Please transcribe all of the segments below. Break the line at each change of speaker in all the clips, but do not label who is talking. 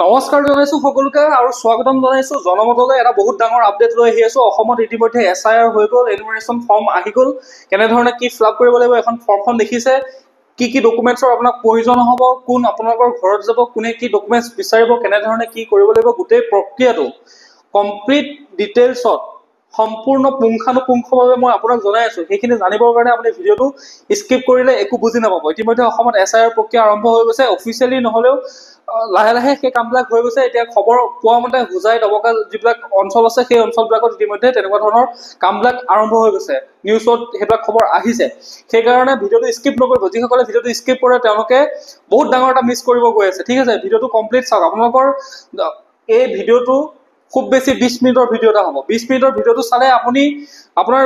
নমস্কাৰ জনাইছো সকলোকে আৰু স্বাগতম জনাইছো জনমতলৈ এটা বহুত ডাঙৰ আপডেট লৈ আহি আছো। অসমত ইতিমধ্যে SIR হৈ গ'ল, এনুমাৰেশ্যন ফৰ্ম আহি গ'ল। কেনেধৰণে কি ফিল আপ কৰিব লাগিব এখন ফৰ্মখন দেখিছে, কি ডকুমেণ্টছৰ আপোনাক প্ৰয়োজন হ'ব, কোন আপোনালোকৰ ঘৰত যাব, কোনে কি ডকুমেণ্টছ বিচাৰিব, কেনেধৰণে কি কৰিব লাগিব, গোটেই প্ৰক্ৰিয়াটো কমপ্লিট ডিটেইলছত সম্পূৰ্ণ পুংখানুপুংখভাৱে মই আপোনাক জনাই আছো। সেইখিনি জানিবৰ কাৰণে আপুনি ভিডিঅ'টো স্কিপ কৰিলে একো বুজি নাপাব। ইতিমধ্যে অসমত SIR প্ৰক্ৰিয়া আৰম্ভ হৈ গৈছে, অফিচিয়েলি নহ'লেও লাহে লাহে সেই কামবিলাক হৈ গৈছে। এতিয়া খবৰ পোৱা মতে হোজাই দবকা যিবিলাক অঞ্চল আছে সেই অঞ্চলবিলাকত ইতিমধ্যে তেনেকুৱা ধৰণৰ কামবিলাক আৰম্ভ হৈ গৈছে, নিউজত সেইবিলাক খবৰ আহিছে। সেইকাৰণে ভিডিঅ'টো স্কিপ নকৰিব। যিসকলে ভিডিঅ'টো স্কিপ কৰে তেওঁলোকে বহুত ডাঙৰ এটা মিছ কৰিব গৈ আছে। ঠিক আছে, ভিডিঅ'টো কমপ্লিট চাওক। আপোনালোকৰ এই ভিডিঅ'টো খুব বেছি 20 মিনিটৰ ভিডিঅ' এটা হ'ব। 20 মিনিটৰ ভিডিঅ'টো চালে আপুনি আপোনাৰ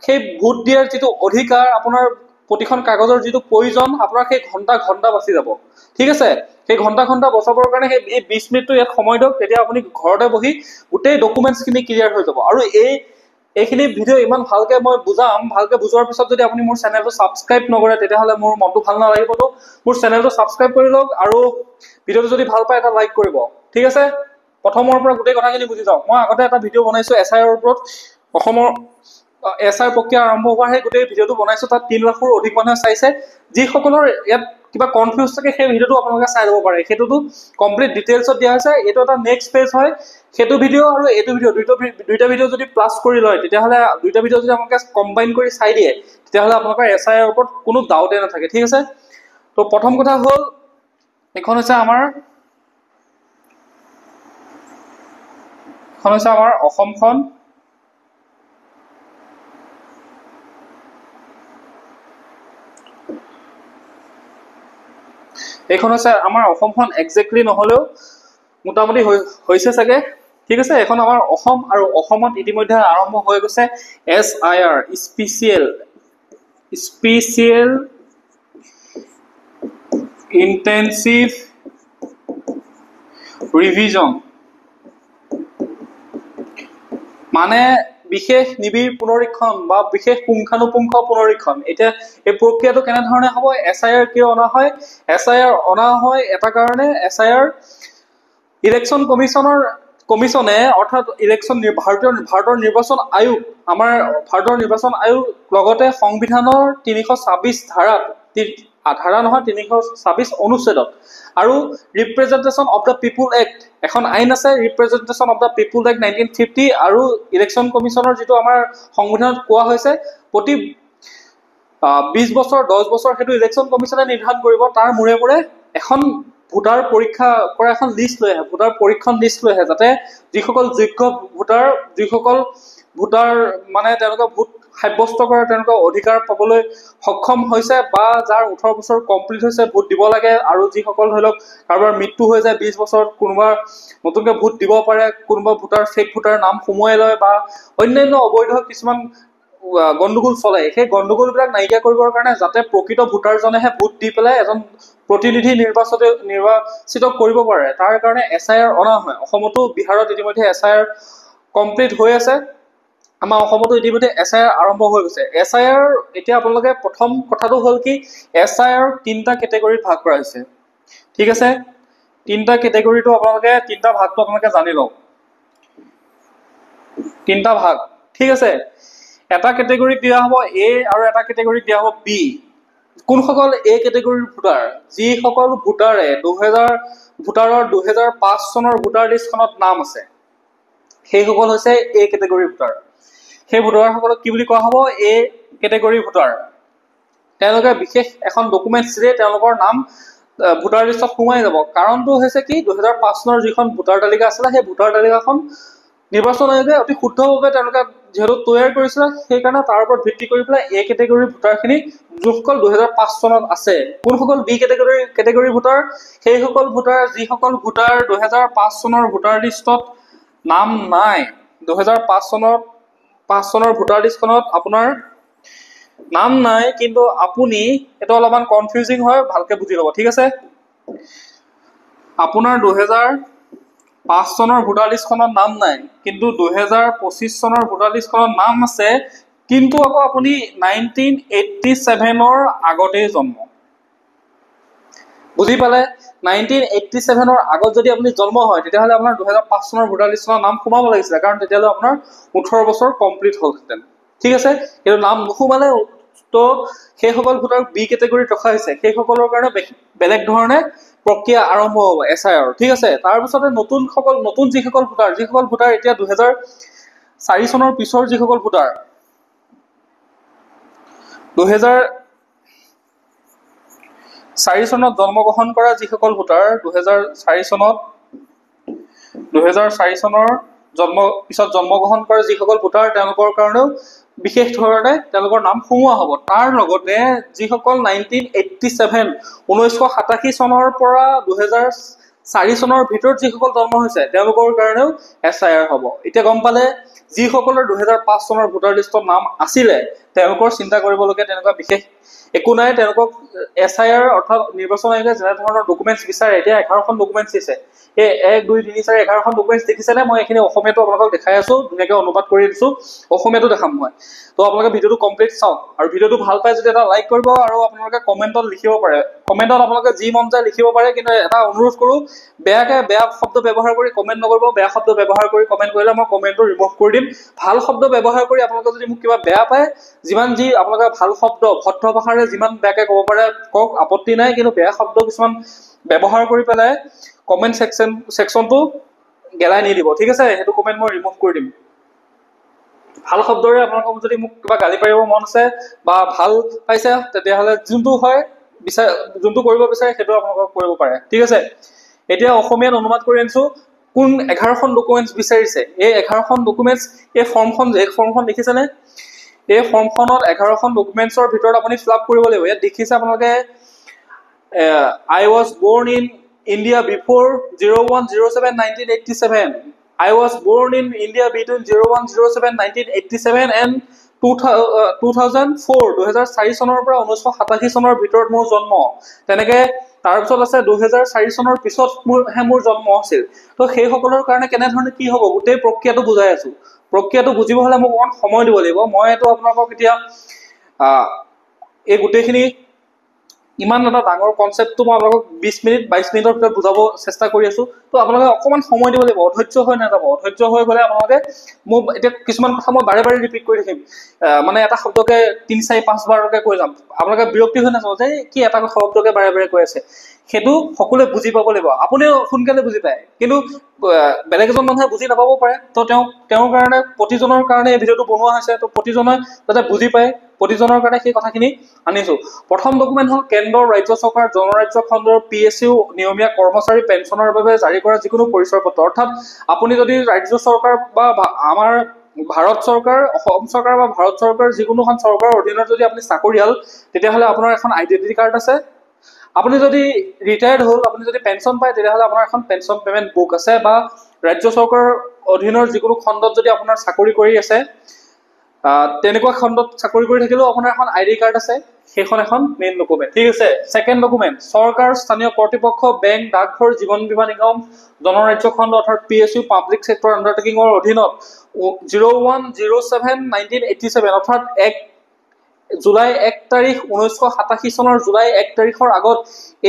সেই ভোট দিয়াৰ যিটো অধিকাৰ, আপোনাৰ প্ৰতিখন কাগজৰ যিটো প্ৰয়োজন, আপোনাৰ সেই ঘণ্টা বাচি যাব। ঠিক আছে, সেই ঘণ্টা বচাবৰ কাৰণে এই 20 মিনিটটো ইয়াত সময় দিয়ক। তেতিয়া আপুনি ঘৰতে বহি গোটেই ডকুমেণ্টছখিনি ক্লিয়াৰ হৈ যাব। আৰু এইখিনি ভিডিঅ' ইমান ভালকে মই বুজাম, ভালকে বুজোৱাৰ পিছত যদি আপুনি মোৰ চেনেলটো ছাবস্ক্ৰাইব নকৰে তেতিয়াহ'লে মোৰ মনটো ভাল নালাগিবতো। মোৰ চেনেলটো ছাবস্ক্ৰাইব কৰি লওক আৰু ভিডিঅ'টো যদি ভাল পায় এটা লাইক কৰিব। ঠিক আছে, প্ৰথমৰ পৰা গোটেই কথাখিনি বুজি যাওক। মই আগতে এটা ভিডিঅ' বনাইছো SIR ৰ ওপৰত, অসমৰ SIR প্ৰক্ৰিয়া আৰম্ভ হোৱাৰ সেই গোটেই ভিডিঅ'টো বনাইছো। তাত 3 লাখৰো অধিক মানুহে চাইছে। যিসকলৰ ইয়াত কিবা কনফিউজ থাকে সেই ভিডিঅ'টো আপোনালোকে চাই ল'ব পাৰে। সেইটোতো কমপ্লিট ডিটেইলছত দিয়া হৈছে। এইটো এটা নেক্সট পেজ হয়। সেইটো ভিডিঅ' আৰু এইটো ভিডিঅ' দুইটা ভিডিঅ' যদি প্লাছ কৰি লয় তেতিয়াহ'লে দুইটা ভিডিঅ' যদি আপোনালোকে কম্বাইন কৰি চাই দিয়ে তেতিয়াহ'লে আপোনালোকৰ SIR ৰ ওপৰত কোনো ডাউটে নাথাকে। ঠিক আছে, তো প্ৰথম কথা হ'ল এখন হৈছে আমাৰ অসমখন। এইখন হৈছে আমাৰ অসমখন, একজেক্টলি নহ'লেও মোটামুটি হৈছে চাগে। ঠিক আছে, এখন আমাৰ অসম, আৰু অসমত ইতিমধ্যে আৰম্ভ হৈ গৈছে SIR, স্পেচিয়েল ইণ্টেনচিভ ৰিভিজন, মানে বিশেষ নিবিড় পুনৰীক্ষণ বা বিশেষ পুংখানুপুংখ পুনৰীক্ষণ। এতিয়া এই প্ৰক্ৰিয়াটো কেনেধৰণে হ'ব, SIR কিয় অনা হয়? SIR অনা হয় এটা কাৰণে, SIR ইলেকশ্যন কমিশনে অৰ্থাৎ ভাৰতৰ নিৰ্বাচন আয়োগ, আমাৰ ভাৰতৰ নিৰ্বাচন আয়োগ, লগতে সংবিধানৰ 326 326 অনুচ্ছেদত আৰু representation of the people act, এখন আইন আছে representation of the people act 1950, আৰু ইলেকশ্যন কমিশনৰ যিটো আমাৰ সংবিধানত কোৱা হৈছে প্ৰতি 20 বছৰ 10 বছৰ সেইটো ইলেকশ্যন কমিশনে নিৰ্ধাৰণ কৰিব। তাৰ মূৰে মূৰে এখন ভোটাৰ পৰীক্ষা কৰা এখন লিষ্ট লৈ আহে, ভোটাৰ পৰীক্ষণ লিষ্ট লৈ আহে, যাতে যিসকল যোগ্য ভোটাৰ মানে তেওঁলোকে ভোট সাব্যস্ত কৰাৰ তেওঁলোকৰ অধিকাৰ পাবলৈ সক্ষম হৈছে, বা যাৰ 18 বছৰ কমপ্লিট হৈছে ভোট দিব লাগে, আৰু যিসকল ধৰি লওক কাৰোবাৰ মৃত্যু হৈ যায় 20 বছৰত, কোনোবা নতুনকৈ ভোট দিব পাৰে, কোনোবা ফেক ভোটাৰ নাম সোমোৱাই লয়, বা অন্যান্য অবৈধ কিছুমান গণ্ডগোল চলে, সেই গণ্ডগোলবিলাক নাইকিয়া কৰিবৰ কাৰণে যাতে প্ৰকৃত ভোটাৰজনেহে ভোট দি পেলাই এজন প্ৰতিনিধি নিৰ্বাচিত কৰিব পাৰে, তাৰ কাৰণে SIR অনা হয়। অসমতো, বিহাৰত ইতিমধ্যে SIR কমপ্লিট হৈ আছে। আমাৰ অসমতো ইতিমধ্যে SIR আৰম্ভ হৈ গৈছে। SIR এতিয়া আপোনালোকে প্ৰথম কথাটো হ'ল কি, SIR 3টা কেটেগৰীত ভাগ কৰা হৈছে। ঠিক আছে, 3টা কেটেগৰীটো তিনিটা ভাগটো আপোনালোকে জানি লওক। 3টা ভাগ, ঠিক আছে। এটা কেটেগৰীক দিয়া হ'ব A আৰু এটা কেটেগৰীক দিয়া হ'ব B। কোনসকল A কেটেগৰীৰ ভোটাৰ? যিসকল ভোটাৰে 2005 চনৰ ভোটাৰ লিষ্টখনত নাম আছে সেইসকল হৈছে A কেটেগৰীৰ ভোটাৰ। সেই ভোটাৰসকলক কি বুলি কোৱা হ'ব? A কেটেগৰীৰ ভোটাৰ। তেওঁলোকে বিশেষ এখন ডকুমেণ্টছ দিয়ে তেওঁলোকৰ নাম ভোটাৰ লিষ্টত সোমাই যাব। কাৰণটো হৈছে কি, 2005 চনৰ যিখন ভোটাৰ তালিকা আছিলে সেই ভোটাৰ তালিকাখন নিৰ্বাচন আয়োগে অতি শুদ্ধভাৱে তেওঁলোকে যিহেতু তৈয়াৰ কৰিছিলে, সেইকাৰণে তাৰ ওপৰত ভিত্তি কৰি পেলাই A কেটেগৰীৰ ভোটাৰখিনি যোনসকল 2005 চনত আছে। কোনসকল B কেটেগৰীৰ ভোটাৰ? সেইসকল ভোটাৰ যিসকল ভোটাৰ 2005 চনৰ ভোটাৰ লিষ্টত নাম নাই। 2005 চনৰ ভোটাৰ লিষ্টখনত আপোনাৰ নাম নাই, কিন্তু আপুনি, এইটো অলপমান কনফিউজিং হয়, ভালকে বুজি ল'ব। ঠিক আছে, আপোনাৰ 2005 চনৰ ভোটাৰ লিষ্টখনত নাম নাই, কিন্তু 2025 চনৰ ভোটাৰ লিষ্টখনত নাম আছে, কিন্তু আকৌ আপুনি 1987 আগতেই জন্ম। বুজি পালে 1987 আগত যদি আপুনি জন্ম হয় তেতিয়াহ'লে আপোনাৰ 2005 চনৰ ভোটাৰ লিষ্টৰ নাম সোমাব লাগিছিলে, কাৰণ তেতিয়াহ'লে আপোনাৰ 18 বছৰ কমপ্লিট হ'লহেঁতেন। ঠিক আছে, কিন্তু নাম নোসোমালে, তো সেইসকল ভোটাৰক বি কেটেগৰীত ৰখা হৈছে, সেইসকলৰ কাৰণে বেলেগ ধৰণে প্ৰক্ৰিয়া আৰম্ভ হ'ব SIR। ঠিক আছে, তাৰপিছতে নতুন যিসকল ভোটাৰ এতিয়া 2004 চনৰ পিছৰ যিসকল ভোটাৰ, 2004 চনত জন্মগ্ৰহণ কৰা যিসকল ভোটাৰ, 2004 চনৰ পিছত জন্মগ্ৰহণ কৰা যিসকল ভোটাৰ, তেওঁলোকৰ কাৰণেও বিশেষ ধৰণে তেওঁলোকৰ নাম সোমোৱা হ'ব। তাৰ লগতে যিসকল 1987 চনৰ পৰা 2004 চনৰ ভিতৰত যিসকল জন্ম হৈছে তেওঁলোকৰ কাৰণেও SIR হ'ব। এতিয়া গম পালে, যিসকলৰ 2005 চনৰ ভোটাৰ লিষ্টত নাম আছিলে তেওঁলোকৰ চিন্তা কৰিবলগীয়া তেনেকুৱা বিশেষ একো নাই। তেওঁলোকক SIR অৰ্থাৎ নিৰ্বাচন আয়োগে যেনে ধৰণৰ ডকুমেণ্টছ বিচাৰে, এতিয়া 11খন ডকুমেণ্টছ দিছে। এই 1, 2, 3, 4, 11খন ডকুমেণ্টছ দেখিছেনে? মই এইখিনি অসমীয়াটো আপোনালোকক দেখাই আছো, ধুনীয়াকৈ অনুবাদ কৰি দিছো, অসমীয়াটো দেখাম মই। তো আপোনালোকে ভিডিঅ'টো কমপ্লিট চাওক, আৰু ভিডিঅ'টো ভাল পায় যদি এটা লাইক কৰিব, আৰু আপোনালোকে কমেণ্টত লিখিব পাৰে। কমেণ্টত আপোনালোকে যি মন যায় লিখিব পাৰে, কিন্তু এটা অনুৰোধ কৰোঁ, বেয়া শব্দ ব্যৱহাৰ কৰি কমেণ্ট নকৰিব। বেয়া শব্দ ব্যৱহাৰ কৰি কমেণ্ট কৰিলে মই কমেণ্টটো ৰিমুভ কৰি দিম। ভাল শব্দ ব্যৱহাৰ কৰি আপোনালোকে যদি মোক কিবা বেয়া পায়, যিমান যি আপোনালোকে ভাল শব্দ ভদ্ৰ ভাষাৰে যিমান বেয়াকৈ ক'ব পাৰে কওক, আপত্তি নাই, কিন্তু বেয়া শব্দ কিছুমান ব্যৱহাৰ কৰি পেলাই কমেণ্ট ছেকশ্যনটো গেলাই নিদিব। ঠিক আছে, সেইটো কমেণ্ট মই ৰিমুভ কৰি দিম। ভাল শব্দৰে আপোনালোকক যদি মোক কিবা গালি পাৰিব মন আছে বা ভাল পাইছে, তেতিয়াহ'লে যোনটো কৰিব বিচাৰে সেইটো আপোনালোকক কৰিব পাৰে। ঠিক আছে, এতিয়া অসমীয়াত অনুবাদ কৰি আনিছো। কোন 11খন ডকুমেণ্টছ বিচাৰিছে? এই 11খন ডকুমেণ্টছ, এই ফৰ্মখন দেখিছেনে? এই ফৰ্মখনত 11খন ডকুমেণ্টছৰ ভিতৰত আপুনি ফিল আপ কৰিব লাগিব। ইয়াত দেখিছে আপোনালোকে, I was born in India before 01/07/1987. I was born in India between 01/07/1987 and 2004 চনৰ পৰা 1987 চনৰ ভিতৰত মোৰ জন্ম। তেনেকে তাৰপিছত আছে 2004 চনৰ পিছত মোৰ জন্ম হৈছিল। তো সেইসকলৰ কাৰণে কেনেধৰণে কি হ'ব গোটেই প্ৰক্ৰিয়াটো বুজাই আছো। প্ৰক্ৰিয়াটো বুজিব হ'লে মোক অকণ সময় দিব লাগিব। মই এইটো আপোনালোকক এতিয়া এই গোটেইখিনি ইমান এটা ডাঙৰ কনচেপ্টটো মই আপোনালোকক 20 মিনিট 22 মিনিটৰ ভিতৰত বুজাব চেষ্টা কৰি আছো। তো আপোনালোকে অকণমান সময় দিব লাগিব, অধৈৰ্য হৈ নাযাব। অধৈৰ্য হৈ গ'লে আপোনালোকে মোক এতিয়া কিছুমান কথা মই বাৰে ৰিপিট কৰি থাকিম, মানে এটা শব্দকে 3, 4, 5 বাৰকৈ কৈ যাম। আপোনালোকে বিৰক্তি হৈ নাযাব যে কি এটা শব্দকে বাৰে কৈ আছে। সেইটো সকলোৱে বুজি পাব লাগিব। আপুনিও সোনকালে বুজি পায়, কিন্তু বেলেগ এজন মানুহে বুজি নাপাবও পাৰে। তো তেওঁৰ কাৰণে, প্ৰতিজনৰ কাৰণে এই ভিডিঅ'টো বনোৱা হৈছে। তো প্ৰতিজনে যাতে বুজি পায়, প্ৰতিজনৰ কাৰণে সেই কথাখিনি আনিছো। প্ৰথম ডকুমেণ্ট হ'ল কেন্দ্ৰ, ৰাজ্য চৰকাৰ, জনৰাজ্য খণ্ডৰ PSU নিয়মীয়া কৰ্মচাৰী পেঞ্চনৰ বাবে জাৰি কৰা যিকোনো পৰিচয় পত্ৰ। অৰ্থাৎ আপুনি যদি ৰাজ্য চৰকাৰ বা আমাৰ ভাৰত চৰকাৰ, অসম চৰকাৰ বা ভাৰত চৰকাৰ যিকোনোখন চৰকাৰৰ অধীনত যদি আপুনি চাকৰিয়াল, তেতিয়াহ'লে আপোনাৰ এখন আইডেণ্টিটি কাৰ্ড আছে। আপুনি যদি ৰিটায়াৰ্ড হ'ল, আপুনি যদি পেঞ্চন পায়, তেতিয়াহ'লে আপোনাৰ এখন পেঞ্চন পে'মেণ্ট বুক আছে। বা ৰাজ্য চৰকাৰৰ অধীনৰ যিকোনো খণ্ডত যদি আপোনাৰ চাকৰি কৰি আছে, তেনেকুৱা খণ্ডত চাকৰি কৰি থাকিলেও আপোনাৰ এখন ID কাৰ্ড আছে, সেইখন এখন মেইন ডকুমেণ্ট। ঠিক আছে, ছেকেণ্ড ডকুমেণ্ট চৰকাৰ, স্থানীয় কৰ্তৃপক্ষ, বেংক, ডাকঘৰ, জীৱন বীমা নিগম, জনৰাজ্য খণ্ড অৰ্থাৎ PSU পাব্লিক ছেক্টৰ আণ্ডাৰটেকিঙৰ অধীনত 01/07/1987 অৰ্থাৎ জুলাই 1 তাৰিখ 1987 চনৰ জুলাই 1 তাৰিখৰ আগত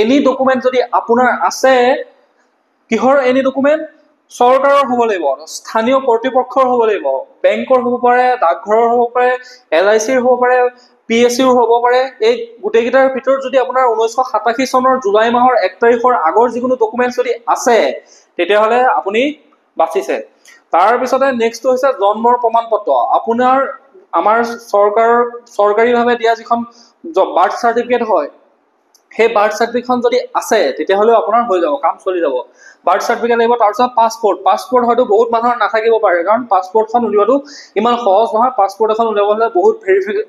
এনি ডকুমেণ্ট যদি আপোনাৰ আছে, কিহৰ এনি ডকুমেণ্ট? চৰকাৰৰ হ'ব লাগিব, স্থানীয় কৰ্তৃপক্ষৰ হ'ব লাগিব, বেংকৰ হ'ব পাৰে, ডাকঘৰৰ হ'ব পাৰে, LICৰ হ'ব পাৰে, PSUৰ হ'ব পাৰে। এই গোটেইকেইটাৰ ভিতৰত যদি আপোনাৰ 1987 চনৰ জুলাই মাহৰ 1 তাৰিখৰ আগৰ যিকোনো ডকুমেণ্ট যদি আছে, তেতিয়াহ'লে আপুনি বাচিছে। তাৰপিছতে নেক্সটটো হৈছে জন্মৰ প্ৰমাণ পত্ৰ। আমাৰ চৰকাৰীভাৱে দিয়া যিখন বাৰ্থ চাৰ্টিফিকেট হয়, সেই বাৰ্থ চাৰ্টিফিকেটখন যদি আছে, তেতিয়াহ'লেও আপোনাৰ হৈ যাব, কাম চলি যাব। বাৰ্থ চাৰ্টিফিকেট লাগিব। তাৰপিছত পাছপোৰ্ট হয়তো বহুত মানুহৰ নাথাকিব পাৰে, কাৰণ পাছপোৰ্টখন উলিওৱাটো ইমান সহজ নহয়। পাছপোৰ্ট এখন উলিয়াব হ'লে বহুত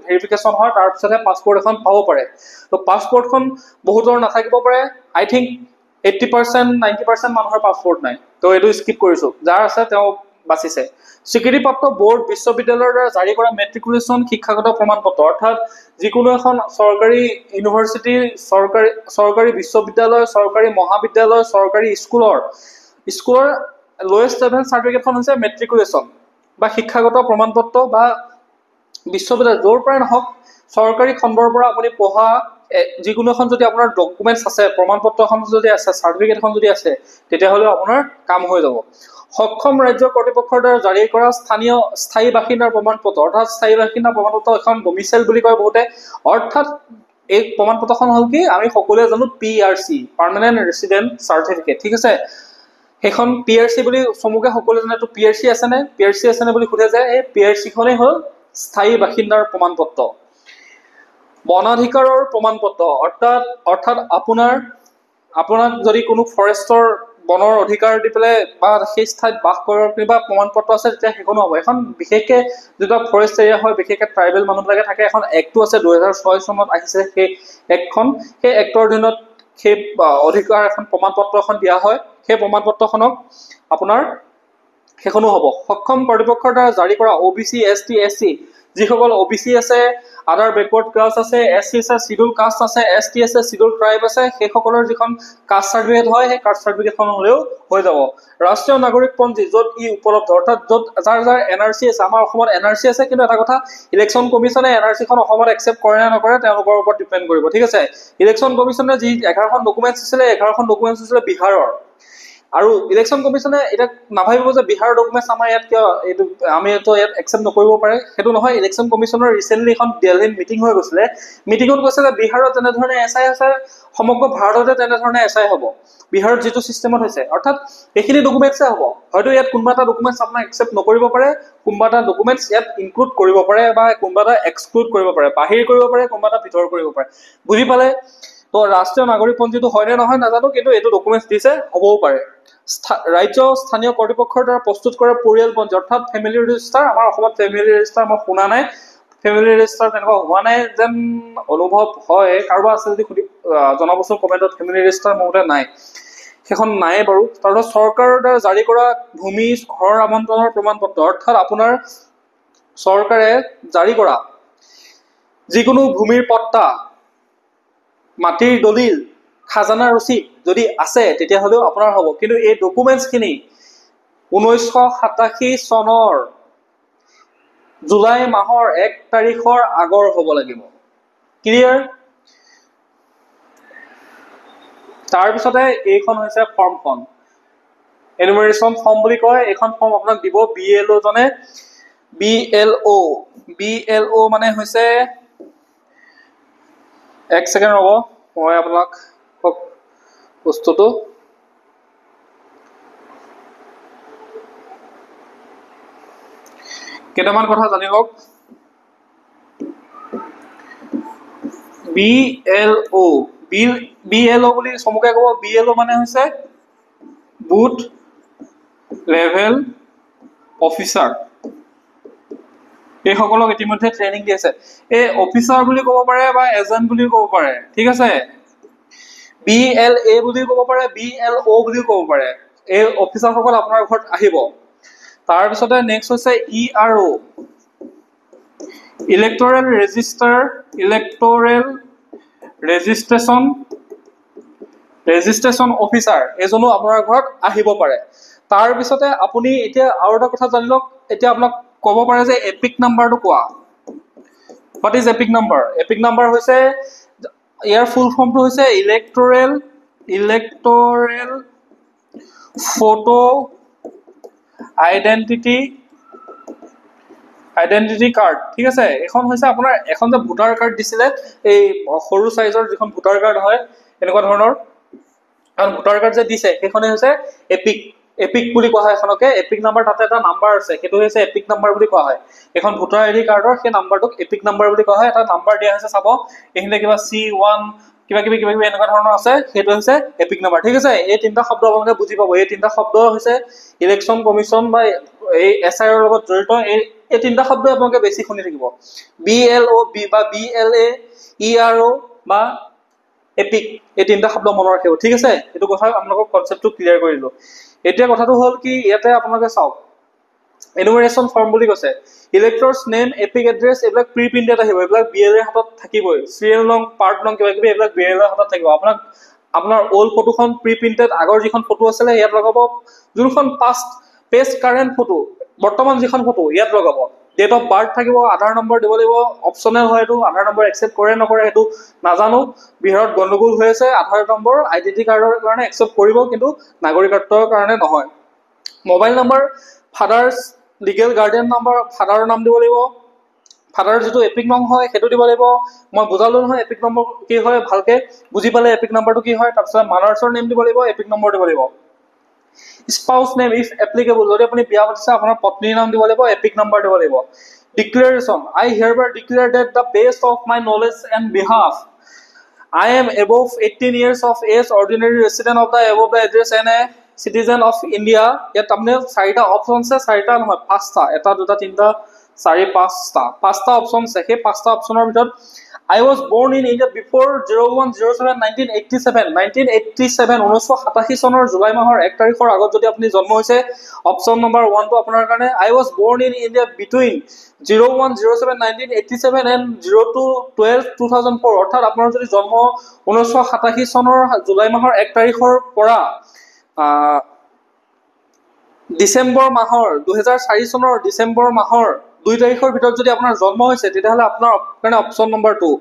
ভেৰিফিকেশ্যন হয়, তাৰপিছতহে পাছপোৰ্ট এখন পাব পাৰে। তো পাছপোৰ্টখন বহুতৰ নাথাকিব পাৰে। I think 80%, 90% মানুহৰ পাছপোৰ্ট নাই। তো এইটো স্কিপ কৰিছোঁ। যাৰ আছে তেওঁ বাচিছে। স্বীকৃতিপ্ৰাপ্ত বোৰ্ড, বিশ্ববিদ্যালয়ৰ দ্বাৰা জাৰি কৰা মেট্ৰিকুলেশ্যন শিক্ষাগত প্ৰমাণ পত্ৰ। অৰ্থাৎ যিকোনো এখন চৰকাৰী ইউনিভাৰ্চিটি, চৰকাৰী বিশ্ববিদ্যালয়, চৰকাৰী মহাবিদ্যালয়, চৰকাৰী স্কুলৰ লোৱেষ্ট লেভেল চাৰ্টিফিকেটখন হৈছে মেট্ৰিকুলেশ্যন বা শিক্ষাগত প্ৰমাণ পত্ৰ। বা বিশ্ববিদ্যালয় য'ৰ পৰাই নহওক, চৰকাৰী খণ্ডৰ পৰা আপুনি পঢ়া যিকোনো এখন যদি আপোনাৰ ডকুমেণ্টছ আছে, প্ৰমাণপত্ৰ এখন যদি আছে, চাৰ্টিফিকেট এখন যদি আছে, তেতিয়াহ'লে আপোনাৰ কাম হৈ যাব। সক্ষম ৰাজ্যৰ কৰ্তৃপক্ষৰ দ্বাৰা জাৰি কৰা স্থায়ী বাসিন্দাৰ প্ৰমাণপত্ৰ, অৰ্থাৎ স্থায়ী বাসিন্দাৰ প্ৰমাণপত্ৰ এখন ডমিচাইল বুলি কয় বহুতে, অৰ্থাৎ এই প্ৰমাণপত্ৰখন হ'ল কি আমি সকলোৱে জানো PRC, পাৰ্মানেণ্ট ৰেচিডেণ্ট চাৰ্টিফিকেট, ঠিক আছে। সেইখন PRC বুলি চমুকে সকলোৱে জানে, PRC আছেনে, PRC আছেনে বুলি সোধে যে, এই PRC খনেই হ'ল স্থায়ী বাসিন্দাৰ প্ৰমাণপত্ৰ। বনাধিকাৰৰ প্ৰমাণপত্ৰ, অৰ্থাৎ আপোনাক যদি কোনো ফৰেষ্টৰ বনৰ অধিকাৰ দি পেলাই বা সেই ঠাইত বাস কৰাৰ কিবা প্ৰমাণপত্ৰ আছে, তেতিয়া সেইখনো হ'ব। এখন বিশেষকে যিটো ফৰেষ্ট এৰিয়া হয়, বিশেষকে ট্ৰাইবেল মানুহবিলাকে থাকে, এখন এক্টটো আছে 2006 চনত আহিছে সেই এক্টখন, সেই এক্টৰ দিনত সেই অধিকাৰ এখন প্ৰমাণপত্ৰ এখন দিয়া হয়, সেই প্ৰমাণপত্ৰখনক আপোনাৰ সেইখনো হ'ব। সক্ষম কৰ্তৃপক্ষৰ দ্বাৰা জাৰি কৰা OBC, ST, SC, যিসকল OBC আছে, আদাৰ বেকৱাৰ্ড ক্লাছ আছে, SC আছে, শিডিউল কাষ্ট আছে, ST আছে, শিডিউল ট্ৰাইব আছে, সেইসকলৰ যিখন কাষ্ট চাৰ্টিফিকেট হয়, সেই কাষ্ট চাৰ্টিফিকেটখন হ'লেও হৈ যাব। ৰাষ্ট্ৰীয় নাগৰিকপঞ্জী, য'ত ই উপলব্ধ, অৰ্থাৎ য'ত যাৰ NRC আছে, আমাৰ অসমত NRC আছে, কিন্তু এটা কথা, ইলেকশ্যন কমিশ্যনে NRCখন অসমত একচেপ্ট কৰে নে নকৰে তেওঁলোকৰ ওপৰত ডিপেণ্ড কৰিব, ঠিক আছে। ইলেকশ্যন কমিশ্যনে যি 11খন ডকুমেণ্টছ আছিলে, 11খন ডকুমেণ্টছ আছিলে বিহাৰৰ, আৰু ইলেকশ্যন কমিশ্যনে এতিয়া নাভাবিব যে বিহাৰৰ ডকুমেণ্টছ আমাৰ ইয়াত কিয় আমিতো ইয়াত একচেপ্ট নকৰিব পাৰে, সেইটো নহয়। ইলেকশ্যন কমিশ্যনৰ ৰিচেণ্টলি এখন দিল্লীত মিটিং হৈ গৈছিলে, মিটিঙত কৈছে যে বিহাৰত যেনেধৰণে SI আছে, সমগ্ৰ ভাৰততে তেনেধৰণে SI হ'ব, বিহাৰত যিটো ছিষ্টেমত হৈছে, অৰ্থাৎ এইখিনি ডকুমেণ্টছে হ'ব। হয়তো ইয়াত কোনোবা এটা ডকুমেণ্টছ আপোনাক একচেপ্ট নকৰিব পাৰে, কোনোবা এটা ডকুমেণ্টছ ইয়াত ইনক্লুড কৰিব পাৰে, বা কোনোবা এটা এক্সক্লুড কৰিব পাৰে, বাহিৰ কৰিব পাৰে, কোনোবা এটা ভিতৰ কৰিব পাৰে, বুজি পালে। তো ৰাষ্ট্ৰীয় নাগৰিকপঞ্জীটো হয় নে নহয় নাজানো, কিন্তু এইটো ডকুমেণ্টছ দিছে, হ'বও পাৰে। ৰাজ্য স্থানীয় কৰ্তৃপক্ষৰ দ্বাৰা প্ৰস্তুত কৰা পৰিয়ালপঞ্জী, অৰ্থাৎ ফেমিলি ৰেজিষ্টাৰ, আমাৰ অসমত ফেমিলি ৰেজিষ্টাৰ মই শুনা নাই, ফেমিলি ৰেজিষ্টাৰ তেনেকুৱা হোৱা নাই যেন অনুভৱ হয়, কাৰোবাৰ আছে যদি জনাবচোন কমেণ্টত, ফেমিলি ৰেজিষ্টাৰ মোৰ মতে নাই, সেইখন নাইয়ে বাৰু। তাৰপিছত চৰকাৰৰ দ্বাৰা জাৰি কৰা ভূমি ঘৰ আবণ্টনৰ প্ৰমাণপত্ৰ, অৰ্থাৎ আপোনাৰ চৰকাৰে জাৰি কৰা যিকোনো ভূমিৰ পট্টা, মাটিৰ দলিল, খাজানা ৰচিদ যদি আছে, তেতিয়াহ'লেও আপোনাৰ হ'ব। কিন্তু এই ডকুমেণ্টছখিনি 1987 চনৰ জুলাই মাহৰ 1 তাৰিখৰ আগৰ হ'ব লাগিব, ক্লিয়াৰ। তাৰপিছতে এইখন হৈছে ফৰ্মখন, এনুমাৰেশ্যন ফৰ্ম বুলি কয়, এইখন ফৰ্ম আপোনাক দিব BLO জনে। BLO মানে হৈছে, এক ছেকেণ্ড ৰ'ব, মই আপোনাক বস্তুটো কেইটামান কথা জানি লওক। BLO বুলি চমুকে ক'ব, BLO মানে হৈছে বুথ লেভেল অফিচাৰ, এইসকলক ইতিমধ্যে ট্ৰেইনিং দি আছে। এই অফিচাৰ বুলি ক'ব পাৰে বা এজেণ্ট বুলিও ক'ব পাৰে, ঠিক আছে। BLA বুলিও ক'ব পাৰে, BLO বুলিও ক'ব পাৰে, এই অফিচাৰসকল আপোনাৰ ঘৰত আহিব। তাৰপিছতে নেক্সট হৈছে ERO, ইলেক্টৰেল ৰেজিষ্ট্ৰেশ্যন অফিচাৰ, এজনো আপোনাৰ ঘৰত আহিব পাৰে। তাৰপিছতে আপুনি এতিয়া আৰু এটা কথা জানি লওক, এতিয়া আপোনাক ক'ব পাৰে যে এপিক নাম্বাৰটো কোৱা। What is epic number? Epic number হৈছে, ইয়াৰ ফুল ফৰ্মটো হৈছে ইলেক্টৰেল ফটো আইডেন্টিটি কাৰ্ড, ঠিক আছে। এখন হৈছে আপোনাৰ এখন যে ভোটাৰ কাৰ্ড দিছিলে, এই সৰু চাইজৰ যিখন ভোটাৰ কাৰ্ড হয় এনেকুৱা ধৰণৰ, কাৰণ ভোটাৰ কাৰ্ড যে দিছে সেইখনে হৈছে এপিক বুলি কোৱা হয় এখনকে। এপিক নাম্বাৰ, তাতে এটা নাম্বাৰ আছে, সেইটো হৈছে এপিক নাম্বাৰ বুলি কোৱা হয়। এখন ভোটাৰ ID কাৰ্ডৰ সেই নাম্বাৰটোক এপিক নাম্বাৰ বুলি কোৱা হয়। এটা নাম্বাৰ দিয়া হৈছে, চাব এইখিনিতে কিবা C1 কিবা কিবি এনেকুৱা ধৰণৰ আছে, সেইটো হৈছে এপিক নাম্বাৰ, ঠিক আছে। এই তিনিটা শব্দ আপোনালোকে বুজি পাব, এই তিনিটা শব্দ হৈছে ইলেকশ্যন কমিশ্যন বা এই SIৰ লগত জড়িত। এই তিনিটা শব্দ আপোনালোকে বেছি শুনি থাকিব, BLO বা BLA, ERO বা এপিক, এই তিনিটা শব্দ মনত ৰাখিব, ঠিক আছে। এইটো কথা আপোনালোকক কনচেপ্টটো ক্লিয়াৰ কৰি দিলো। এতিয়া কথাটো হ'ল কি, ইয়াতে আপোনালোকে চাওক, এনুমাৰেশ্যন ফৰ্ম বুলি কৈছে, ইলেক্টৰ্ছ নেম, এপিক এড্ৰেছ, এইবিলাক প্ৰি প্ৰিণ্টেড আহিব, এইবিলাক BLA হাতত থাকিবই, চিৰিয়েল নং, পাৰ্ট নং, কিবা কিবি এইবিলাক BLA হাতত থাকিব। আপোনাৰ অল্ড ফটোখন প্ৰি প্ৰিণ্টেড, আগৰ যিখন ফটো আছিলে ইয়াত লগাব, যোনখন পেষ্ট কাৰেণ্ট ফটো, বৰ্তমান যিখন ফটো ইয়াত লগাব, ডেট অফ বাৰ্থ থাকিব, আধাৰ নম্বৰ দিব লাগিব, অপশ্যনেল হয় এইটো, আধাৰ নম্বৰ একচেপ্ট কৰে নকৰে সেইটো নাজানো, বিহাৰত গণ্ডগোল হৈ আছে, আধাৰ নম্বৰ আইডেন্টি কাৰ্ডৰ কাৰণে একচেপ্ট কৰিব কিন্তু নাগৰিকত্বৰ কাৰণে নহয়। Mobile number, father's legal guardian number, ফাদাৰৰ নাম দিব লাগিব, ফাদাৰৰ যিটো এপিক নং হয় সেইটো দিব লাগিব। মই বুজালো নহয় এপিক নম্বৰ কি হয়, ভালকে বুজি পালে এপিক নম্বৰটো কি হয়। তাৰপিছত মাদাৰ্ছৰ নেম দিব লাগিব, এপিক নম্বৰ দিব লাগিব। স্পাউচ নেম ইফ এপ্লিকেবল, যদি আপুনি বিয়া পাতিছে আপোনাৰ পত্নীৰ নাম দিব লাগিব, এপিক নম্বৰ দিব লাগিব। Declaration, I hereby declare that the best of my knowledge and behalf I am above 18 years of age, ordinary resident of the above the address and a citizen of India. ইয়াত আপুনি চাৰিটা option আছে, চাৰিটা নহয় পাঁচটা, এটা দুটা তিনিটা চাৰি পাঁচটা অপশ্যন আছে। সেই পাঁচটা অপশ্যনৰ ভিতৰত I was born in India before 0107 1987 1987 চনৰ জুলাই মাহৰ 1 তাৰিখৰ আগত যদি আপুনি জন্ম হৈছে, অপশ্যন নম্বৰ 1 টো আপোনাৰ কাৰণে। I was born in India between 0107 1987 and 02/12/2004, অৰ্থাৎ আপোনাৰ যদি জন্ম 1987 চনৰ জুলাই মাহৰ 1 তাৰিখৰ পৰা ডিচেম্বৰ মাহৰ 2004 চনৰ ডিচেম্বৰ মাহৰ 2 তাৰিখৰ ভিতৰত যদি আপোনাৰ জন্ম হৈছে, তেতিয়াহ'লে আপোনাৰ কাৰণে অপশ্যন নম্বৰ 2।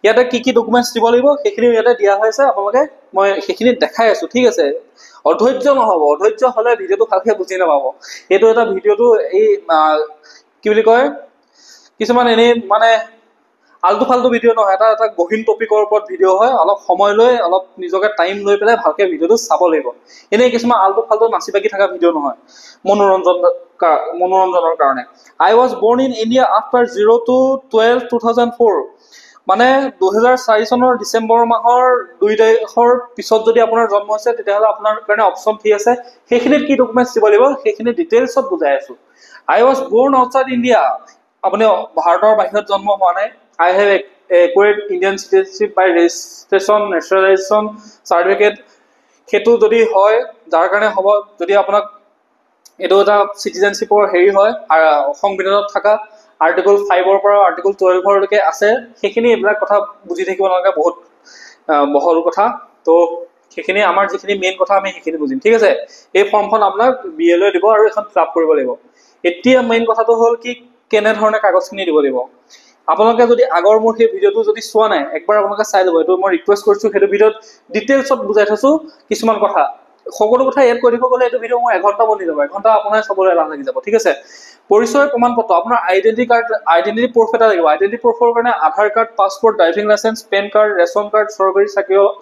ইয়াতে কি কি ডকুমেণ্টছ দিব লাগিব সেইখিনি ইয়াতে দিয়া হৈছে, আপোনালোকে মই সেইখিনি দেখাই আছো, ঠিক আছে। অধৈৰ্য নহ'ব, অধৈৰ্য হ'লে ভিডিঅ'টো ভালকৈ বুজি নাপাব। এইটো এটা ভিডিঅ'টো এই কি বুলি কয়, কিছুমান এনেই মানে আলটু ফাল্টু ভিডিঅ' নহয়, এটা এটা গহীন টপিকৰ ওপৰত ভিডিঅ' হয়। অলপ সময় লৈ, অলপ নিজকে টাইম লৈ পেলাই ভালকৈ ভিডিঅ'টো চাব লাগিব। এনেই কিছুমান আলটু ফাল্টু নাচি বাগি থকা ভিডিঅ' নহয়, মনোৰঞ্জনৰ কাৰণে। I was born in India after 02/12/2004, মানে 2004 চনৰ ডিচেম্বৰ মাহৰ 2 তাৰিখৰ পিছত যদি আপোনাৰ জন্ম হৈছে, তেতিয়াহ'লে আপোনাৰ কাৰণে অপশ্যন কি আছে, সেইখিনিত কি ডকুমেণ্টছ দিব লাগিব সেইখিনি ডিটেইলছত বুজাই আছো। I was born outside India, আপুনি ভাৰতৰ বাহিৰত জন্ম হোৱা নাই। I have acquired Indian citizenship by registration naturalization certificate, সেইটো যদি হয়, যাৰ কাৰণে হ'ব, যদি আপোনাক এইটো এটা চিটিজেনশ্বিপৰ হেৰি হয়, সংবিধানত থকা আৰ্টিকল 5ৰ পৰা আৰ্টিকল 12লৈকে আছে, সেইখিনি এইবিলাক কথা বুজি থাকিব নালাগে, বহুত বহল কথা। তো সেইখিনি আমাৰ যিখিনি মেইন কথা আমি সেইখিনি বুজিম, ঠিক আছে। এই ফৰ্মখন আপোনাক BA লৈ দিব আৰু এখন ফিল আপ কৰিব লাগিব। এতিয়া মেইন কথাটো হ'ল কি, কেনেধৰণে কাগজখিনি দিব লাগিব। আপোনালোকে যদি আগৰ মোৰ সেই ভিডিঅ'টো যদি চোৱা নাই, একবাৰ আপোনালোকে চাই ল'ব। এইটো মই ৰিকুৱেষ্ট কৰিছোঁ, সেইটো ভিডিঅ'ত ডিটেইলছত বুজাই থৈছোঁ কিছুমান কথা। সকলো কথা ইয়াত কৈ দিব গ'লে এইটো ভিডিঅ' মই এঘণ্টা বনি যাব, এঘণ্টা আপোনাৰ চাবলৈ এলাহ লাগি যাব, ঠিক আছে। পৰিচয় প্ৰমাণ পত্ৰ, আপোনাৰ আইডেন্টিটি প্ৰুফ এটা লাগিব। আইডেন্টিটি প্ৰুফৰ কাৰণে Aadhaar card, passport, driving licence, PAN card, ration card, চৰকাৰী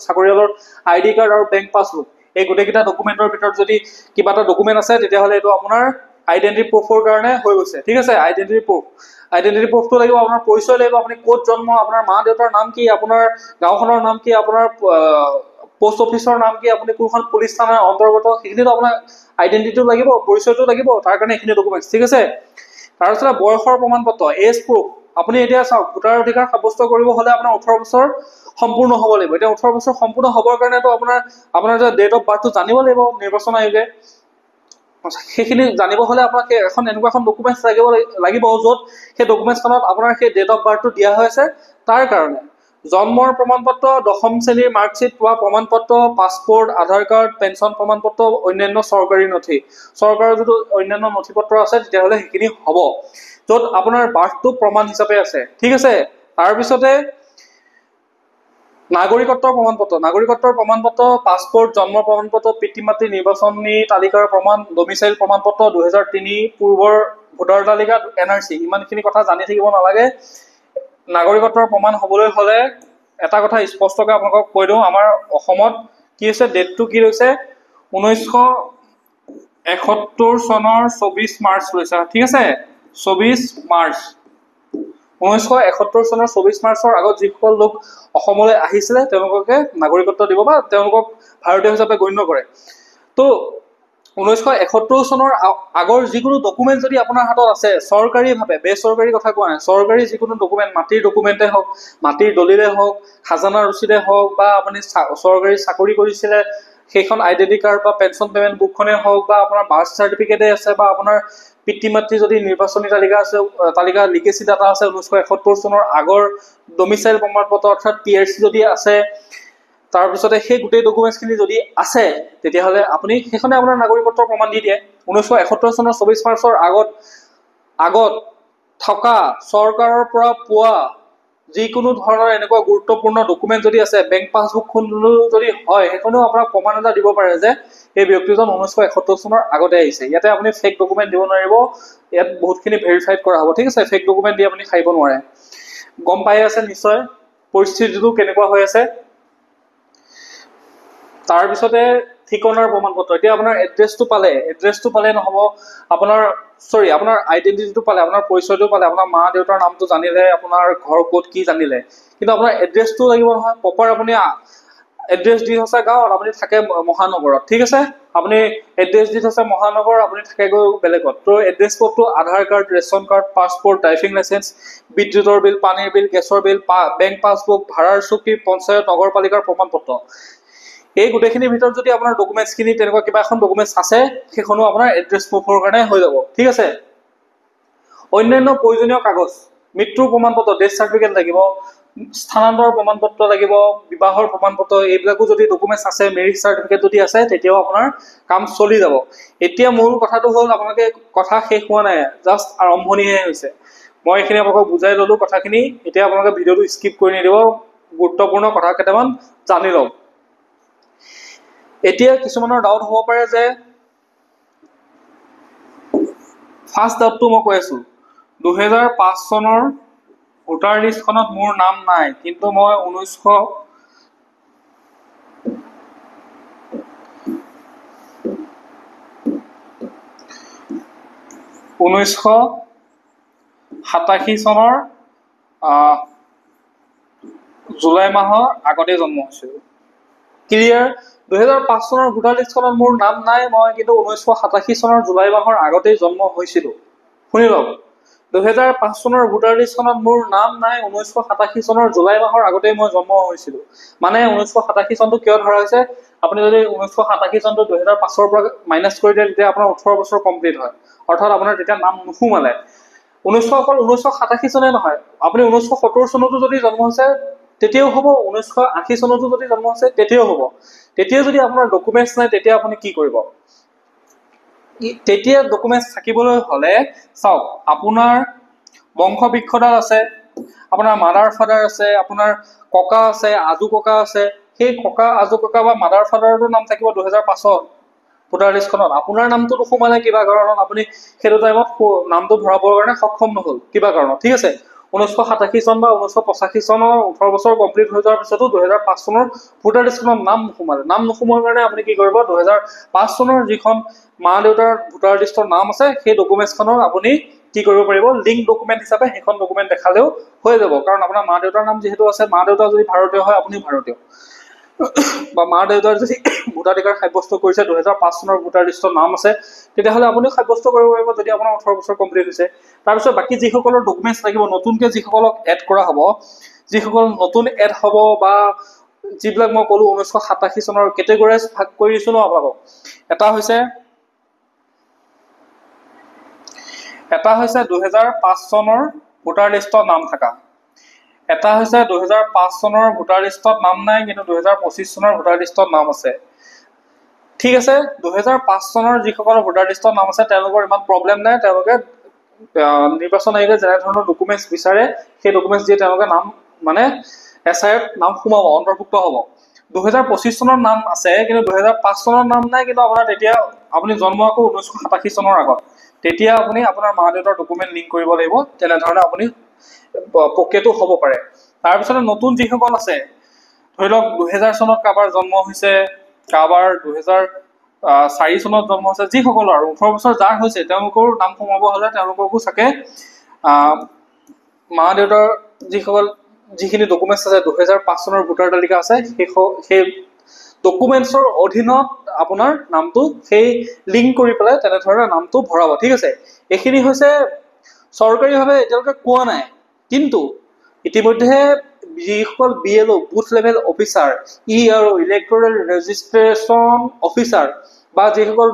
চাকৰিয়ালৰ ID কাৰ্ড আৰু বেংক পাছবুক, এই গোটেইকেইটা ডকুমেণ্টৰ ভিতৰত যদি কিবা এটা ডকুমেণ্ট আছে, তেতিয়াহ'লে এইটো আপোনাৰ আইডেন্টিটি প্ৰুফৰ কাৰণে হৈ গৈছে, ঠিক আছে। আইডেন্টিটি প্ৰুফটো লাগিব, আপোনাৰ পৰিচয় লাগিব, আপুনি ক'ত জন্ম, আপোনাৰ মা দেউতাৰ নাম কি, আপোনাৰ গাঁওখনৰ নাম কি, আপোনাৰ পোষ্ট অফিচৰ নাম কি, আপুনি কোনখন পুলিচ থানাৰ অন্তৰ্গত, সেইখিনিতো আপোনাৰ আইডেন্টিটিটো লাগিব, পৰিচয়টো লাগিব, তাৰ কাৰণে এইখিনি ডকুমেণ্টছ, ঠিক আছে। তাৰপিছত বয়সৰ প্ৰমাণ পত্ৰ, এজ প্ৰুফ। আপুনি এতিয়া চাওক, ভোটাৰ অধিকাৰ সাব্যস্ত কৰিব হ'লে আপোনাৰ 18 বছৰ সম্পূৰ্ণ হ'ব লাগিব। এতিয়া 18 বছৰ সম্পূৰ্ণ হ'বৰ কাৰণেতো আপোনাৰ যে ডেট অফ বাৰ্থটো জানিব লাগিব নিৰ্বাচন আয়োগে। সেইখিনি জানিব হ'লে আপোনাক এখন এনেকুৱা এখন ডকুমেণ্টছ লাগিব, য'ত সেই ডকুমেণ্টছখনত আপোনাৰ সেই ডেট অফ বাৰ্থটো দিয়া হৈছে। তাৰ কাৰণে জন্মৰ প্ৰমাণ পত্ৰ, 10ম শ্ৰেণীৰ মাৰ্কশ্বিট পোৱা প্ৰমাণ পত্ৰ, পাছপৰ্ট, আধাৰ কাৰ্ড, পেঞ্চন প্ৰমাণ পত্ৰ, অন্যান্য চৰকাৰী নথি, চৰকাৰৰ যিটো অন্যান্য নথি পত্ৰ আছে, তেতিয়াহ'লে সেইখিনি হ'ব, য'ত আপোনাৰ বাৰ্থটো প্ৰমাণ হিচাপে আছে, ঠিক আছে। তাৰপিছতে নাগৰিকত্বৰ প্ৰমাণ পত্ৰ, পাছপৰ্ট, জন্ম প্ৰমাণ পত্ৰ, পিতৃ মাতৃ নিৰ্বাচনী তালিকাৰ প্ৰমাণ, ডমিচাইল প্ৰমাণ পত্ৰ, 2003 পূৰ্বৰ ভোটাৰ তালিকা, NRC, ইমানখিনি কথা জানি থাকিব নালাগে। নাগৰিকত্বৰ প্ৰমাণ হ'বলৈ হ'লে এটা কথা স্পষ্টকৈ আপোনালোকক কৈ দিওঁ, আমাৰ অসমত কি হৈছে, ডেটটো কি হৈছে, 1971 চনৰ 24 মাৰ্চ লৈছে, ঠিক আছে। 24 মাৰ্চ 1971 চনৰ 24 মাৰ্চৰ আগত যিসকল লোক অসমলৈ আহিছিলে, তেওঁলোককে নাগৰিকত্ব দিব বা তেওঁলোকক ভাৰতীয় হিচাপে গণ্য কৰে। তো 1971 চনৰ আগৰ যিকোনো ডকুমেণ্ট যদি আপোনাৰ হাতত আছে, চৰকাৰীভাৱে, বেচৰকাৰী কথা কোৱা নাই, চৰকাৰী যিকোনো ডকুমেণ্ট, মাটিৰ ডকুমেণ্টে হওক, মাটিৰ দলিলে হওক, খাজানা ৰচিদে হওক, বা আপুনি চৰকাৰী চাকৰি কৰিছিলে সেইখন আইডেন্টি কাৰ্ড বা পেঞ্চন পেমেণ্ট বুকখনেই হওক, বা আপোনাৰ বাৰ্থ চাৰ্টিফিকেটে আছে, বা আপোনাৰ পিতৃ মাতৃ যদি নিৰ্বাচনী তালিকা লিগেচি ডাটা আছে 1971 চনৰ আগৰ, ডমিচাইল প্ৰমাণ পত্ৰ অৰ্থাৎ PRC যদি আছে, তাৰপিছতে সেই গোটেই ডকুমেণ্টছখিনি যদি আছে, তেতিয়াহ'লে আপুনি সেইখনে আপোনাৰ নাগৰিকত্বৰ প্ৰমাণ দি দিয়ে। 1971 চনৰ 24 মাৰ্চৰ আগত থকা চৰকাৰৰ পৰা পোৱা যিকোনো ধৰণৰ এনেকুৱা গুৰুত্বপূৰ্ণ ডকুমেণ্ট যদি আছে, বেংক পাছবুকখন যদি হয়, সেইখনেও আপোনাক প্ৰমাণ এটা দিব পাৰে যে এই ব্যক্তিজন 1971 চনৰ আগতে আহিছে। ইয়াতে আপুনি ফেক ডকুমেণ্ট দিব নোৱাৰিব, ইয়াত বহুতখিনি ভেৰিফাইড কৰা হ'ব, ঠিক আছে। ফেক ডকুমেণ্ট দি আপুনি খাইব নোৱাৰে। গম পাই আছে নিশ্চয় পৰিস্থিতিটো কেনেকুৱা হৈ আছে। তাৰপিছতে ঠিকনাৰ প্ৰমাণ পত্ৰ। এতিয়া আপোনাৰ এড্ৰেছটো পালে নহ'ব, আপোনাৰ আইডেণ্টিটিটো পালে, আপোনাৰ পৰিচয়টো পালে, আপোনাৰ মা দেউতাৰ নামটো জানিলে, আপোনাৰ ঘৰ ক'ত কি জানিলে, কিন্তু আপোনাৰ এড্ৰেছটো লাগিব নহয়। প্ৰপাৰ আপুনি এড্ৰেছ দি থৈছে গাঁৱত, আপুনি থাকে মহানগৰত, ঠিক আছে। আপুনি এড্ৰেছ দি থৈছে মহানগৰ, আপুনি থাকেগৈ বেলেগত। তো address proof Aadhaar card, ration card, passport, driving licence, বিদ্যুতৰ বিল, পানীৰ বিল, গেছৰ বিল, বেংক পাছবুক, ভাড়াৰ চুক্তি, পঞ্চায়ত নগৰপালিকাৰ প্ৰমাণ পত্ৰ, এই গোটেইখিনিৰ ভিতৰত যদি আপোনাৰ ডকুমেণ্টছখিনি তেনেকুৱা কিবা এখন ডকুমেণ্টছ আছে, সেইখনো আপোনাৰ এড্ৰেছ প্ৰুফৰ কাৰণে হৈ যাব, ঠিক আছে। অন্যান্য প্ৰয়োজনীয় কাগজ, মৃত্যুৰ প্ৰমাণ পত্ৰ, ডেথ চাৰ্টিফিকেট লাগিব, স্থানান্তৰ প্ৰমাণ পত্ৰ লাগিব, বিবাহৰ প্ৰমাণ পত্ৰ, এইবিলাকো যদি ডকুমেণ্টছ আছে, মেৰিজ চাৰ্টিফিকেট যদি আছে, তেতিয়াও আপোনাৰ কাম চলি যাব। এতিয়া মূল কথাটো হ'ল, আপোনালোকে কথা শেষ হোৱা নাই, জাষ্ট আৰম্ভণিহে হৈছে। মই এইখিনি আপোনালোকক বুজাই ল'লোঁ কথাখিনি। এতিয়া আপোনালোকে ভিডিঅ'টো স্কিপ কৰি নিদিব, গুৰুত্বপূৰ্ণ কথা কেইটামান জানি লওক। এতিয়া কিছুমানৰ ডাউট হ'ব পাৰে যে, ফাৰ্ষ্ট ডাউটটো মই কৈ আছোঁ, 2005 চনৰ ভোটাৰ লিষ্টখনত মোৰ নাম নাই, কিন্তু মই 1987 চনৰ জুলাই মাহৰ আগতে জন্ম হৈছিলোঁ। ক্লিয়াৰ? 2005 চনৰ ভোটাৰ লিষ্টখনত মোৰ নাম নাই, মই কিন্তু 1987 চনৰ জুলাই মাহৰ আগতেই জন্ম হৈছিলোঁ। শুনি লওক, 2005 চনৰ ভোটাৰ লিষ্টখনত মোৰ নাম নাই, 1987 চনৰ জুলাই মাহৰ আগতেই মই জন্ম হৈছিলোঁ। মানে 1987 চনটো কিয় ধৰা হৈছে, আপুনি যদি 1987 চনটো 2005 পৰা মাইনাছ কৰি দিয়ে, তেতিয়া আপোনাৰ 18 বছৰ কমপ্লিট হয়, অৰ্থাৎ আপোনাৰ তেতিয়া নাম নোসোমালে। অকল 1987 চনে নহয়, আপুনি 1970 চনতো যদি জন্ম হৈছে তেতিয়াও হ'ব, 1980 চনতো যদি জন্ম হৈছে তেতিয়াও হ'ব। তেতিয়া যদি আপোনাৰ ডকুমেণ্টছ নাই, তেতিয়া আপুনি কি কৰিব? তেতিয়া ডকুমেণ্টছ থাকিবলৈ হ'লে চাওক, আপোনাৰ বংশ বৃক্ষডাল আছে, আপোনাৰ মাদাৰ ফাদাৰ আছে, আপোনাৰ ককা আছে, আজু ককা আছে, সেই ককা আজু ককা বা মাদাৰ ফাদাৰটো নাম থাকিব 2005ত ভোটাৰ লিষ্টখনত। আপোনাৰ নামটো নোসোমালে কিবা কাৰণত, আপুনি সেইটো টাইমত নামটো ভৰাবৰ কাৰণে সক্ষম নহ'ল কিবা কাৰণত, ঠিক আছে। 1987 চন বা 1985 চনৰ 18 বছৰ কমপ্লিট হৈ যোৱাৰ পিছতো 2005 চনৰ ভোটাৰ লিষ্টখনত নাম নোসোমালে। নাম নোসোমোৱাৰ কাৰণে আপুনি কি কৰিব? 2005 চনৰ যিখন মা দেউতাৰ ভোটাৰ লিষ্টৰ নাম আছে, সেই ডকুমেণ্টছখনৰ আপুনি কি কৰিব পাৰিব? লিংক ডকুমেণ্ট হিচাপে সেইখন ডকুমেণ্ট দেখালেও হৈ যাব, কাৰণ আপোনাৰ মা দেউতাৰ নাম যিহেতু আছে, মা দেউতা যদি ভাৰতীয় হয়, আপুনি ভাৰতীয়, বা মা দেউতাৰ যদি ভোটাধিকাৰ সাব্যস্ত কৰিছে 2005 চনৰ ভোটাৰ লিষ্টৰ নাম আছে, তেতিয়াহ'লে আপুনি সাব্যস্ত কৰিব পাৰিব যদি আপোনাৰ 18 বছৰ কমপ্লিট হৈছে। তাৰপিছত বাকী যিসকলৰ ডকুমেণ্টছ লাগিব, নতুনকৈ যিসকলক এড কৰা হ'ব, যিসকল নতুন এড হ'ব, বা যিবিলাক মই ক'লো 1987 চনৰ কেটেগৰাইজ ভাগ কৰি দিছোঁ ন আপোনালোকক। এটা হৈছে 2005 চনৰ ভোটাৰ লিষ্টত নাম থকা, এটা হৈছে 2005 চনৰ ভোটাৰ লিষ্টত নাম নাই, কিন্তু 2025 চনৰ ভোটাৰ লিষ্টত নাম আছে, ঠিক আছে। 2005 চনৰ যিসকলৰ ভোটাৰ লিষ্টত নাম আছে, তেওঁলোকৰ ইমান প্ৰব্লেম নাই, তেওঁলোকে নিৰ্বাচন আয়োগে যেনে ধৰণৰ ডকুমেণ্টছ বিচাৰে, সেই ডকুমেণ্টছ দিয়ে তেওঁলোকে নাম মানে SIত নাম সোমাব, অন্তৰ্ভুক্ত হ'ব। 2025 চনৰ নাম আছে, কিন্তু 2005 চনৰ নাম নাই, কিন্তু আপোনাৰ তেতিয়া আপুনি জন্ম আকৌ 1987 চনৰ আগত, তেতিয়া আপুনি আপোনাৰ মা দেউতাৰ ডকুমেণ্ট লিংক কৰিব লাগিব, তেনেধৰণে আপুনি প্ৰক্ৰিয়াটো হ'ব পাৰে। তাৰপিছতে নতুন যিসকল আছে, ধৰি লওক 2000 চনত কাৰোবাৰ জন্ম হৈছে, কাৰোবাৰ 2004 চনত জন্ম হৈছে, যিসকলৰ আৰু 18 বছৰ যাৰ হৈছে, তেওঁলোকৰ নাম সোমাব হ'লে তেওঁলোককো চাগে মা দেউতাৰ যিখিনি ডকুমেণ্টছ আছে, 2005 চনৰ ভোটাৰ তালিকা আছে, সেই ডকুমেণ্টছৰ অধীনত আপোনাৰ নামটো সেই লিংক কৰি পেলাই তেনেধৰণে নামটো ভৰাব, ঠিক আছে। এইখিনি হৈছে চৰকাৰীভাৱে এতিয়ালৈকে কোৱা নাই, কিন্তু ইতিমধ্যে যিসকল BLO বুথ লেভেল অফিচাৰ, আৰু ইলেক্টৰেল ৰেজিষ্ট্ৰেশ্যন অফিচাৰ, বা যিসকল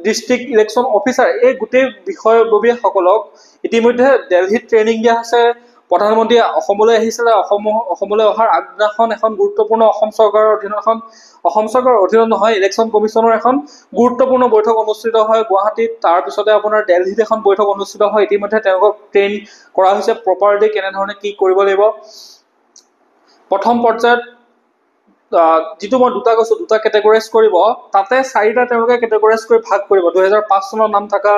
ডিষ্ট্ৰিক্ট ইলেকশ্যন অফিচাৰ, এই গোটেই বিষয়ববীয়াসকলক ইতিমধ্যে দিল্লীত ট্ৰেইনিং দিয়া হৈছে, প্ৰধানমন্ত্ৰী অসমলৈ আহিছিলে, অসমলৈ অহাৰ আগদিনাখন এখন গুৰুত্বপূৰ্ণ অসম চৰকাৰৰ অধীনত নহয়, ইলেকশ্যন কমিশ্যনৰ এখন গুৰুত্বপূৰ্ণ বৈঠক অনুষ্ঠিত হয় গুৱাহাটীত। তাৰপিছতে আপোনাৰ দিল্লীত এখন বৈঠক অনুষ্ঠিত হয়। ইতিমধ্যে তেওঁলোকক ট্ৰেইন কৰা হৈছে প্ৰপাৰলি কেনেধৰণে কি কৰিব লাগিব। প্ৰথম পৰ্যায়ত যিটো মই দুটা কেটেগৰাইজ কৰিব, তাতে 4টা তেওঁলোকে কেটেগৰাইজ কৰি ভাগ কৰিব। 2005 চনৰ নাম থকা,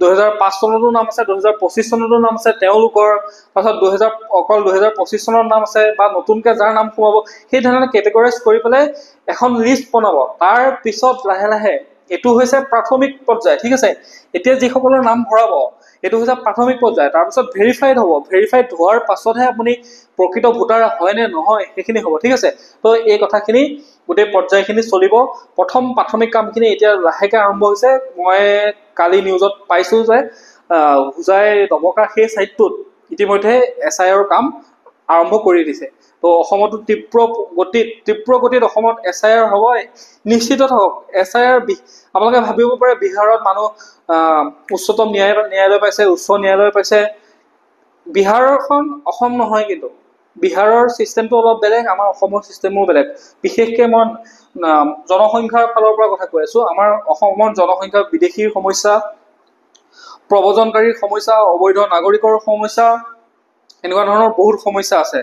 2005 চনতো নাম আছে, 2025 চনতো নাম আছে তেওঁলোকৰ, তাৰপিছত অকল 2025 চনৰ নাম আছে বা নতুনকৈ যাৰ নাম সোমাব, সেই ধৰণে কেটেগৰাইজ কৰি পেলাই এখন লিষ্ট বনাব। তাৰ পিছত লাহে লাহে এইটো হৈছে প্ৰাথমিক পৰ্যায়, ঠিক আছে। এতিয়া যিসকলৰ নাম ভৰাব এইটো হৈছে প্ৰাথমিক পৰ্যায়। তাৰপিছত ভেৰিফাইড হ'ব। ভেৰিফাইড হোৱাৰ পাছতহে আপুনি প্ৰকৃত ভোটাৰ হয় নে নহয় সেইখিনি হ'ব, ঠিক আছে। তো এই কথাখিনি গোটেই পৰ্যায়খিনি চলিব। প্ৰথম প্ৰাথমিক কামখিনি এতিয়া লাহেকৈ আৰম্ভ হৈছে। মই কালি নিউজত পাইছোঁ যে হোজাই দবকা সেই ছাইটটোত ইতিমধ্যে SIR কাম আৰম্ভ কৰি দিছে। তো অসমতো তীব্ৰ গতিত অসমত SIR হ'ব, নিশ্চিত থাকক। SIR আপোনালোকে ভাবিব পাৰে বিহাৰত মানুহ উচ্চতম ন্যায়ালয় পাইছে, উচ্চ ন্যায়ালয় পাইছে। বিহাৰখন অসম নহয়, কিন্তু বিহাৰৰ ছিষ্টেমটো অলপ বেলেগ, আমাৰ অসমৰ ছিষ্টেমো বেলেগ। বিশেষকৈ মই জনসংখ্যাৰ ফালৰ পৰা কথা কৈ আছোঁ। আমাৰ অসমৰ জনসংখ্যা, বিদেশীৰ সমস্যা, প্ৰব্ৰজনকাৰীৰ সমস্যা, অবৈধ নাগৰিকৰ সমস্যা, এনেকুৱা ধৰণৰ বহুত সমস্যা আছে।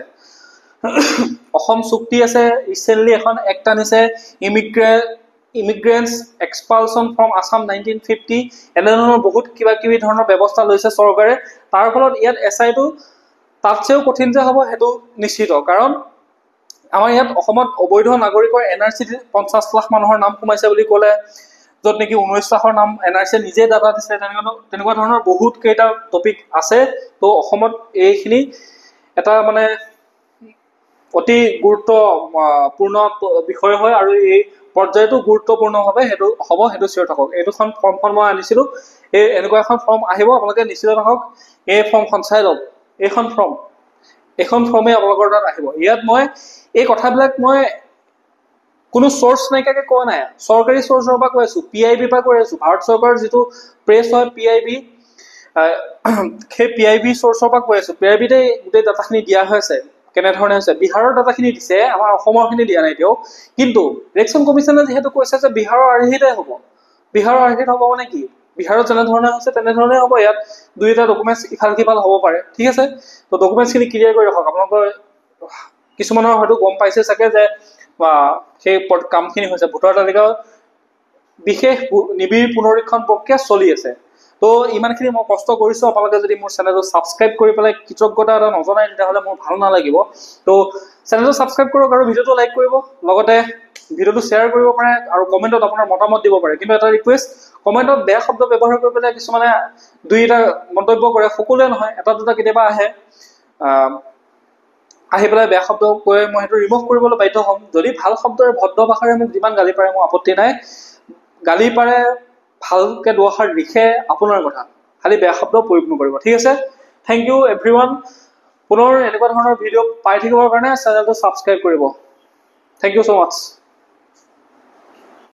অসম চুক্তি আছে, ৰিচেণ্টলি এখন এক্ট আনিছে, ইমিগ্ৰেণ্টছ এক্সপালছন ফ্ৰম আছাম 1950, এনেধৰণৰ বহুত কিবা ধৰণৰ ব্যৱস্থা লৈছে চৰকাৰে। তাৰ ফলত ইয়াত SIটো তাতছেও কঠিন যে হ'ব সেইটো নিশ্চিত। কাৰণ আমাৰ ইয়াত অসমত অবৈধ নাগৰিকৰ NRCত 50 লাখ মানুহৰ নাম সোমাইছে বুলি ক'লে, য'ত নেকি 19 লাখৰ নাম NRCয়ে নিজে ডাটা দিছে। তেনেকুৱা ধৰণৰ বহুত কেইটা টপিক আছে। তো অসমত এইখিনি এটা মানে অতি গুৰুত্বপূৰ্ণ বিষয় হয়, আৰু এই পৰ্যায়টো গুৰুত্বপূৰ্ণভাৱে সেইটো চিয়ৰ থাকক। এইটোখন ফৰ্মখন মই আনিছিলোঁ, এনেকুৱা এখন ফৰ্ম আহিব, আপোনালোকে নিশ্চিত থাকক। এই ফৰ্মখন চাই লওক, এইখন ফৰ্মেই আপোনালোকৰ তাত আহিব। ইয়াত মই এই কথাবিলাক মই কোনো চ'ৰ্চ নাইকিয়াকৈ কোৱা নাই, চৰকাৰী চ'ৰ্চৰ পৰা কৈ আছোঁ, PIB পৰা কৈ আছোঁ। ভাৰত চৰকাৰৰ যিটো প্ৰেছ হয় PIB, সেই PIB চ'ৰ্চৰ পৰা কৈ আছোঁ। PIBতে গোটেই ডাটাখিনি দিয়া হৈছে, কেনেধৰণে হৈছে। বিহাৰৰ ডাটাখিনি দিছে, আমাৰ অসমৰখিনি দিয়া নাই এতিয়াও। কিন্তু ইলেকশ্যন কমিশ্যনে যিহেতু কৈছে যে বিহাৰৰ আৰ্হিতে হ'ব, বিহাৰৰ আৰ্হিত হ'ব মানে কি, বিহাৰত যেনেধৰণে হৈছে তেনেধৰণে হ'ব। ইয়াত 2-এটা ডকুমেণ্টছ ইফাল সিফাল হ'ব পাৰে, ঠিক আছে। তো ডকুমেণ্টছখিনি ক্লিয়াৰ কৰি ৰাখক। আপোনালোকৰ কিছুমানৰ হয়তো গম পাইছে চাগে যে সেই কামখিনি হৈছে। ভোটাৰ তালিকা বিশেষ নিবিড় পুনৰীক্ষণ প্ৰক্ৰিয়া চলি আছে। তো ইমানখিনি মই কষ্ট কৰিছোঁ। আপোনালোকে যদি মোৰ চেনেলটো ছাবস্ক্ৰাইব কৰি পেলাই কৃতজ্ঞতা এটা নজনায়, তেতিয়াহ'লে মোৰ ভাল নালাগিব। তো চেনেলটো ছাবস্ক্ৰাইব কৰক আৰু ভিডিঅ'টো লাইক কৰিব, লগতে ভিডিঅ'টো শ্বেয়াৰ কৰিব পাৰে আৰু কমেণ্টত আপোনাৰ মতামত দিব পাৰে। কিন্তু এটা ৰিকুৱেষ্ট, কমেণ্টত বেয়া শব্দ ব্যৱহাৰ কৰি পেলাই কিছুমানে 2-এটা মন্তব্য কৰে, সকলোৱে নহয়, 1-2টা কেতিয়াবা আহি পেলাই বেয়া শব্দ কৈ মই সেইটো ৰিমুভ কৰিবলৈ বাধ্য হ'ম। যদি ভাল শব্দৰে ভদ্ৰ ভাষাৰে মোক যিমান গালি পাৰে মোৰ আপত্তি নাই। গালি পাৰে, ভালকৈ দুআষাৰ লিখে, আপোনাৰ কথা, খালি বেয়া শব্দ প্ৰয়োগ নকৰিব, ঠিক আছে। Thank you everyone. পুনৰ এনেকুৱা ধৰণৰ ভিডিঅ' পাই থাকিবৰ কাৰণে চেনেলটো ছাবস্ক্ৰাইব কৰিব। Thank you so' much.